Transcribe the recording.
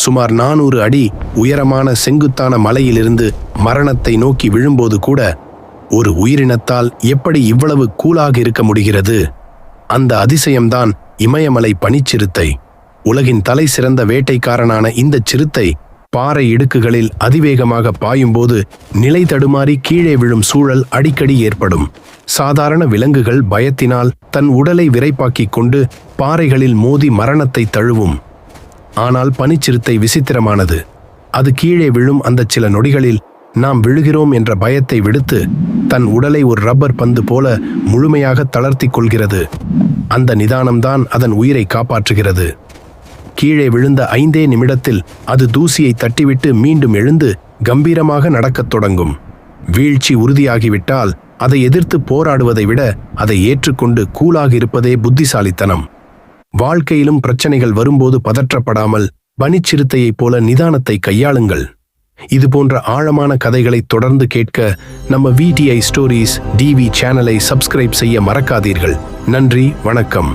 சுமார் 400 அடி உயரமான செங்குத்தான மலையிலிருந்து மரணத்தை நோக்கி விழும்போது கூட ஒரு உயிரினத்தால் எப்படி இவ்வளவு கூலாக இருக்க முடிகிறது? அந்த அதிசயம்தான் இமயமலை பனிச்சிறுத்தை. உலகின் தலை சிறந்த வேட்டைக்காரனான இந்த சிறுத்தை பாறை இடுக்குகளில் அதிவேகமாக பாயும்போது நிலை தடுமாறி கீழே விழும் சூழல் அடிக்கடி ஏற்படும். சாதாரண விலங்குகள் பயத்தினால் தன் உடலை விரைப்பாக்கிக் கொண்டு பாறைகளில் மோதி மரணத்தை தழுவும். ஆனால் பனிச்சிறுத்தை விசித்திரமானது. அது கீழே விழும் அந்த சில நொடிகளில் நாம் விழுகிறோம் என்ற பயத்தை விடுத்து தன் உடலை ஒரு ரப்பர் பந்து போல முழுமையாக தளர்த்தி கொள்கிறது. அந்த நிதானம்தான் அதன் உயிரை காப்பாற்றுகிறது. கீழே விழுந்த 5 நிமிடத்தில் அது தூசியை தட்டிவிட்டு மீண்டும் எழுந்து கம்பீரமாக நடக்கத் தொடங்கும். வீழ்ச்சி உறுதியாகிவிட்டால் அதை எதிர்த்து போராடுவதை விட அதை ஏற்றுக்கொண்டு கூலாக இருப்பதே புத்திசாலித்தனம். வாழ்க்கையிலும் பிரச்சனைகள் வரும்போது பதற்றப்படாமல் பனிச்சிறுத்தையைப் போல நிதானத்தை கையாளுங்கள். இதுபோன்ற ஆழமான கதைகளை தொடர்ந்து கேட்க நம்ம VTI ஸ்டோரிஸ் டிவி சேனலை சப்ஸ்கிரைப் செய்ய மறக்காதீர்கள். நன்றி, வணக்கம்.